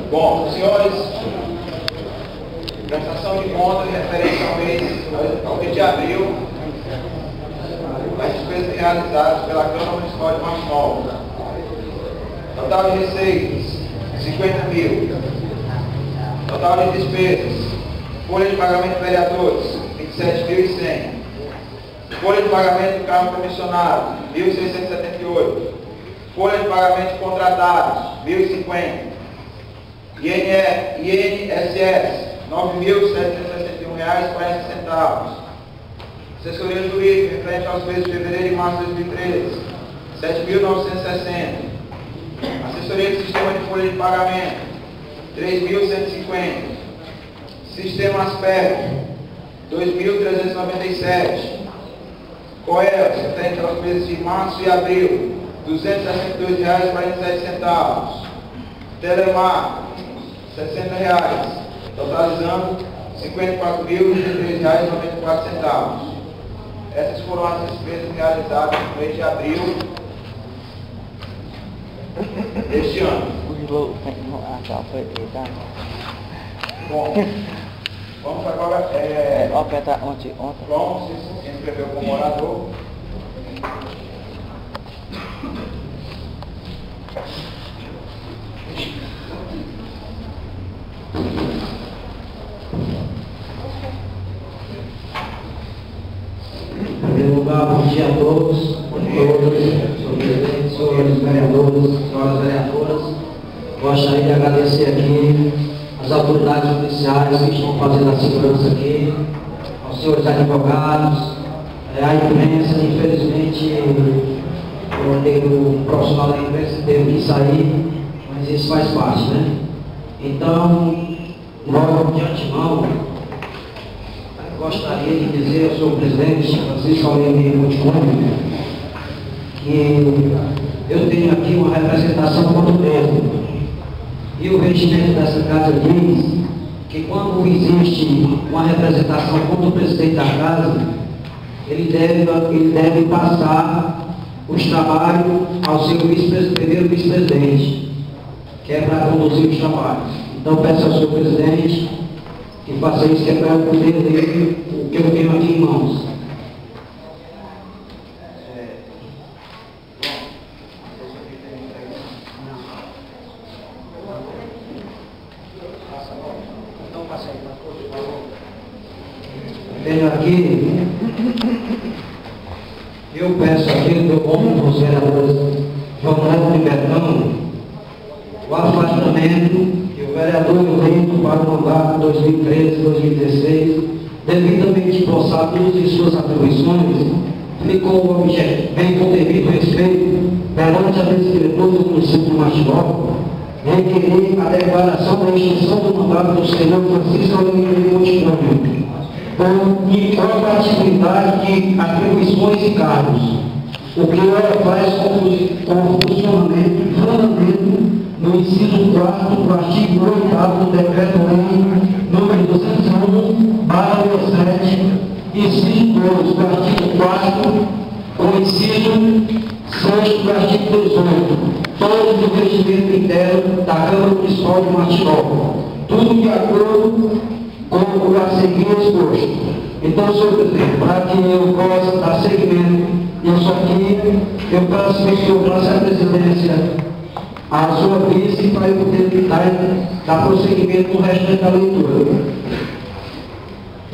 Bom, senhores, prestação de contas referente ao mês de abril, as despesas realizadas pela Câmara Municipal de Martinópolis. Total de receitas, 50 mil. Total de despesas, folha de pagamento de vereadores, 27.100. Folha de pagamento do carro comissionado, 1.678. Folha de pagamento de contratados, 1.050. INSS, R$ 9.761,40. Assessoria jurídica, referente aos meses de fevereiro e março de 2013, R$ 7.960. Assessoria de sistema de folha de pagamento, R$ 3.150. Sistema Aspecto, R$ 2.397. COEL, referente aos meses de março e abril, R$ 262,47. Telemar, R$ 60, totalizando R$ 54.033,94. Essas foram as despesas realizadas no mês de abril deste ano. Bom, vamos agora. João se inscreveu como orador. Em primeiro lugar, bom dia a todos, senhores vereadores, senhoras vereadoras. Gostaria de agradecer aqui às autoridades judiciais que estão fazendo a segurança aqui, aos senhores advogados, à imprensa. Infelizmente, o profissional da imprensa teve que sair, mas isso faz parte, né? Então, logo de antemão, gostaria de dizer ao senhor presidente Francisco Aurélio Monticone que eu tenho aqui uma representação contra o mesmo. E o regimento dessa casa diz que quando existe uma representação contra o presidente da casa, ele deve passar os trabalhos ao seu primeiro vice-presidente, que é para conduzir os trabalhos. Então peço ao senhor presidente que faça isso, que é para eu poder ler o que eu tenho aqui em mãos. Tenho aqui, eu peço aqui, como os vereadores João de Betão, o afastamento que o vereador eleito para o mandato 2013-2016, devidamente empossado em suas atribuições, ficou bem com devido respeito perante a mesa diretora do município de Martinópolis, requerer a declaração da extinção do mandato do senhor Francisco Aurélio Monticone, com incompatibilidade de atribuições e cargos, o que ela faz com o funcionamento e fundamento no inciso 4 do artigo 8º do Decreto-Lei número 201/17, inciso 2 do artigo 4, com o inciso 6 do artigo 18, todo o regimento interno da Câmara Municipal de Martinópolis, tudo de acordo com o a seguir exposto. Então, senhor presidente, para que eu possa dar seguimento, isso aqui, eu peço que o senhor passe a presidência à sua vice para eu poder dar prosseguimento no resto da leitura.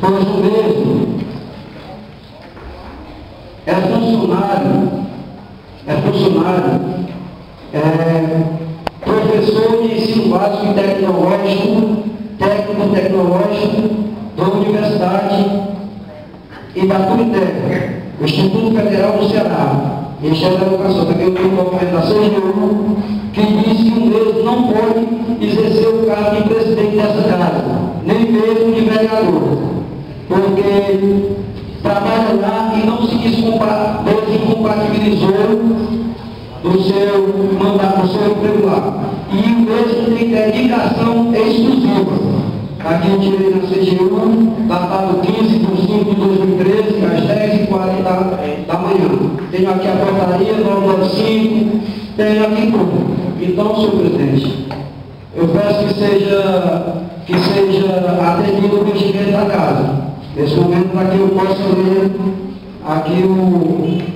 Pois o mesmo é professor de ensino básico e técnico-tecnológico da Universidade Ibatuité, o Instituto Federal do Ceará, Ministério da Educação. Também eu tenho uma documentação de ouro que diz que um deles não pode exercer o cargo de presidente dessa casa, nem mesmo de vereador, porque trabalha lá e não se desincompatibilizou do seu mandato, do seu emprego lá. E o mesmo tem dedicação exclusiva. Aqui eu tirei na CGU, datado 15 de 5 de 2013, às 10h40 da manhã. Tenho aqui a portaria 995, tenho aqui tudo. Então, senhor presidente, eu eu peço que seja atendido o regimento da casa. Nesse momento, para que eu possa ler aqui o...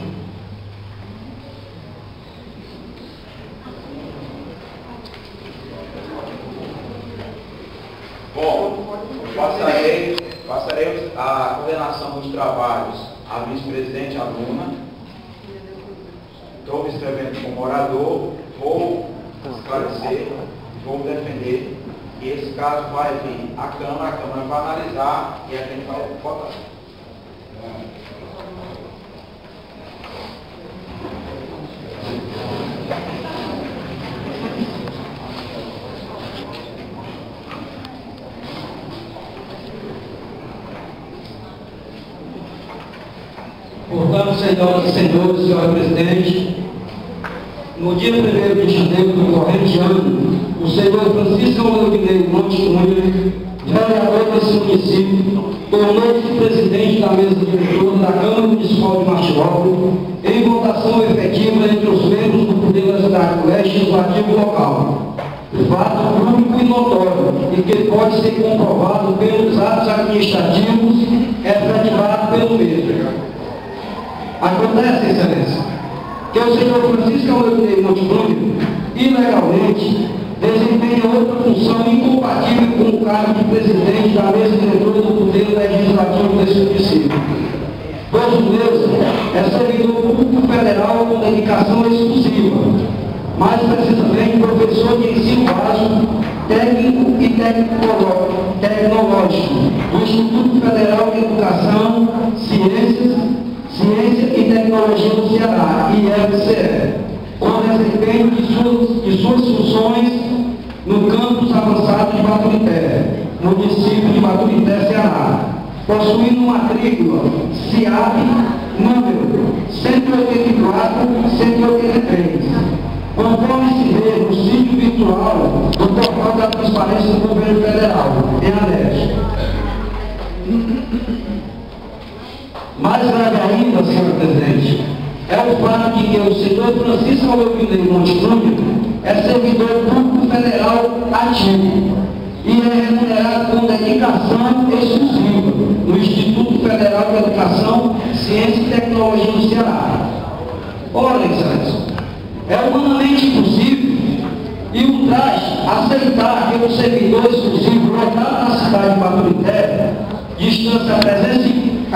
Bom, passarei a coordenação dos trabalhos à vice-presidente Aluna. Estou me inscrevendo como orador, vou esclarecer, vou defender, e esse caso vai vir à Câmara, a Câmara vai analisar e a gente vai votar. Portanto, senhoras e senhores, senhora presidente, no dia 1º de janeiro do corrente ano, o senhor Francisco Leoguinei Monte Cunha, vereador desse município, tornou-se presidente da mesa diretora da Câmara Municipal de Martinópolis, em votação efetiva entre os membros do Poder Legislativo Legislativo local. Fato público e notório, e que pode ser comprovado pelos atos administrativos efetivados pelo mesmo. Acontece, excelência, que o senhor Francisco Leoguinei Monte Cunha, ilegalmente, desempenha outra função incompatível com o cargo de presidente da mesa diretora do Poder Legislativo desse município. Pois o mesmo é servidor público federal com dedicação exclusiva, mais precisamente professor de ensino básico, técnico e tecnológico do Instituto Federal de Educação, Ciência e Tecnologia do Ceará, IFCE, com desempenho de suas funções no campus avançado de Baturité, município de Baturité, Ceará, possuindo matrícula CIAB número 184-183, conforme se vê no sítio virtual do Portal da Transparência do Governo Federal, em anexo. Mais grave ainda, senhor presidente, é o fato de que o senhor Francisco Leoguinei Monte Cunha é servidor público federal ativo e é remunerado com dedicação exclusiva no Instituto Federal de Educação, Ciência e Tecnologia do Ceará. Ora, excelência, é humanamente impossível e ultraje aceitar que um servidor exclusivo locado na cidade de Baturité, distância a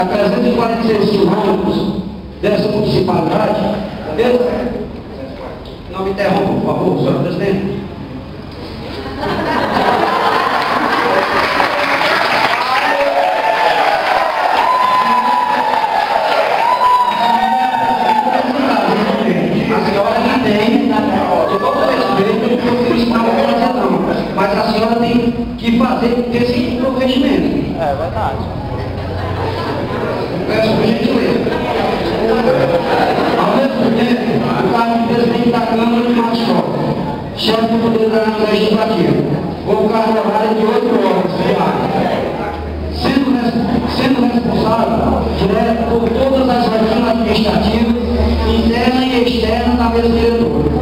346 quilômetros dessa municipalidade, não me interrompa, por favor, senhor presidente. A senhora que tem, com todo respeito, eu não fiz mal para fazer não, mas a senhora tem que fazer esse procedimento. É verdade. Peço por gentileza. Ao mesmo tempo, o cargo de presidente da Câmara de Martinópolis, chefe do Poder Legislativo, com o cargo horário de 8 horas diárias, sendo responsável direto por todas as rotinas administrativas, interna e externa da mesa diretora.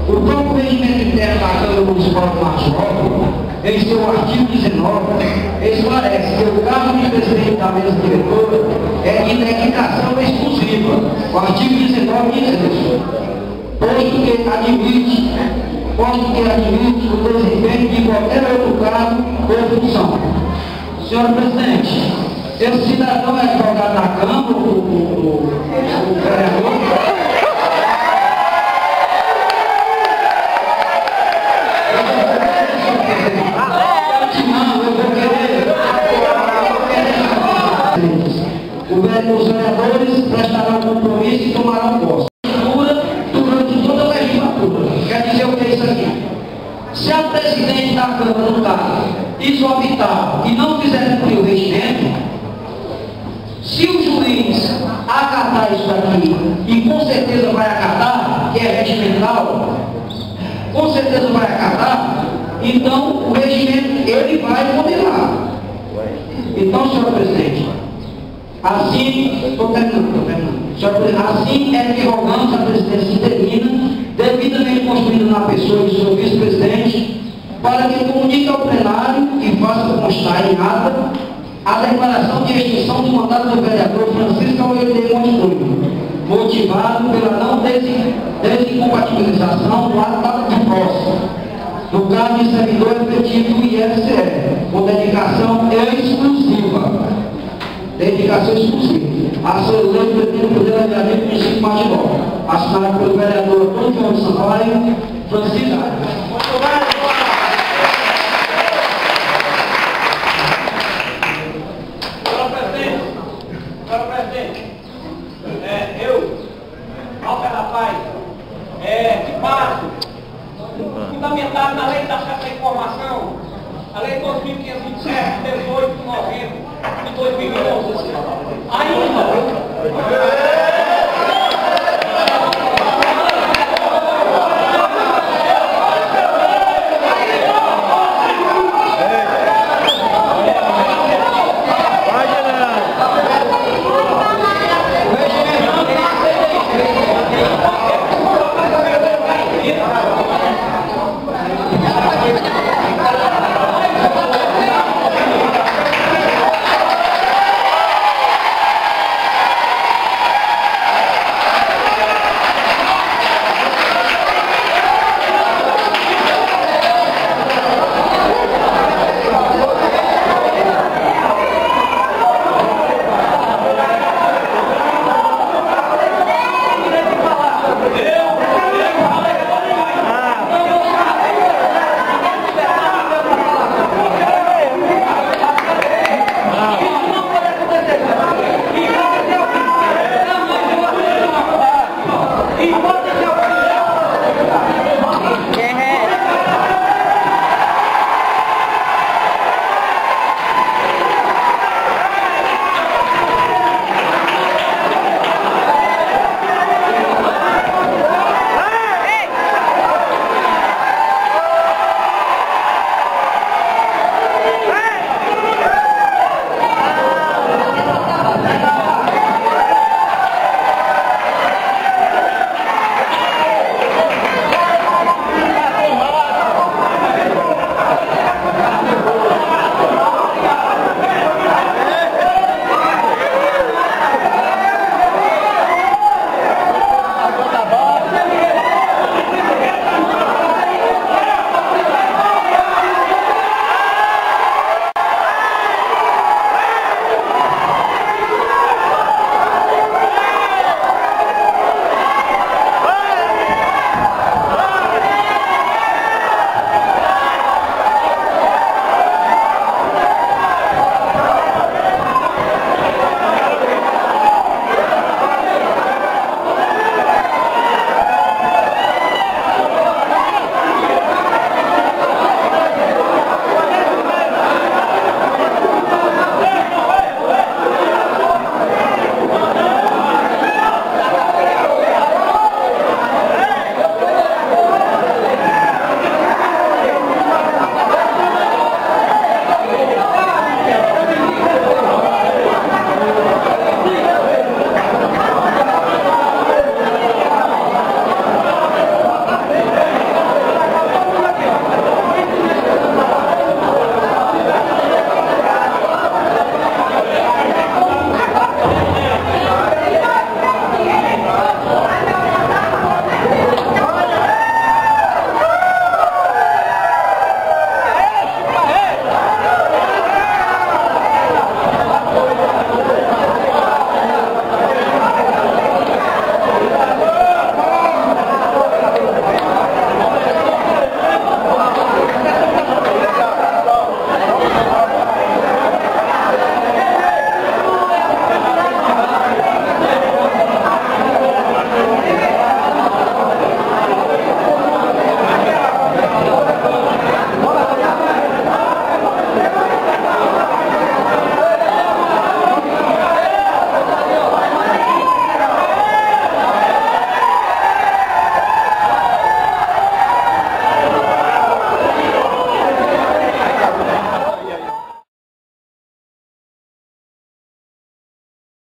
O próprio regimento interno da Câmara Municipal de Martinópolis, em seu artigo 19, esclarece que o cargo de presidente da mesa diretora é de dedicação exclusiva. O artigo 19 diz isso, posto que admite o desempenho de qualquer outro cargo ou função. Senhor presidente, esse cidadão é advogado da Câmara, o vereador. Os vereadores prestarão compromisso e tomarão posse durante toda a legislatura. Quer dizer o que é isso aqui? Se a presidente da Câmara do Estado exorbitar e não fizer cumprir o regimento, se o juiz acatar isso aqui, e com certeza vai acatar, que é regimental, com certeza vai acatar, então o regimento ele vai condenar. Então, senhor presidente, assim, estou terminando. Assim é que rogamos a presidência interina, devidamente construída na pessoa do senhor vice-presidente, para que comunique ao plenário e faça constar em ata a declaração de extinção do mandato do vereador Francisco Aurelio Monte Júnior, motivado pela não desincompatibilização do ato do próximo, do cargo de servidor efetivo do IFCE, com dedicação exclusiva. A seu lei do Presidente do Vereador do município de Martinó, assinado pelo vereador Antônio João de Sampaio, Francisco. Senhor presidente, eu, Alter Rapaz, que passo, fundamentado na lei da acesso à informação, a lei 2.527, 18 de novembro de 2011, ainda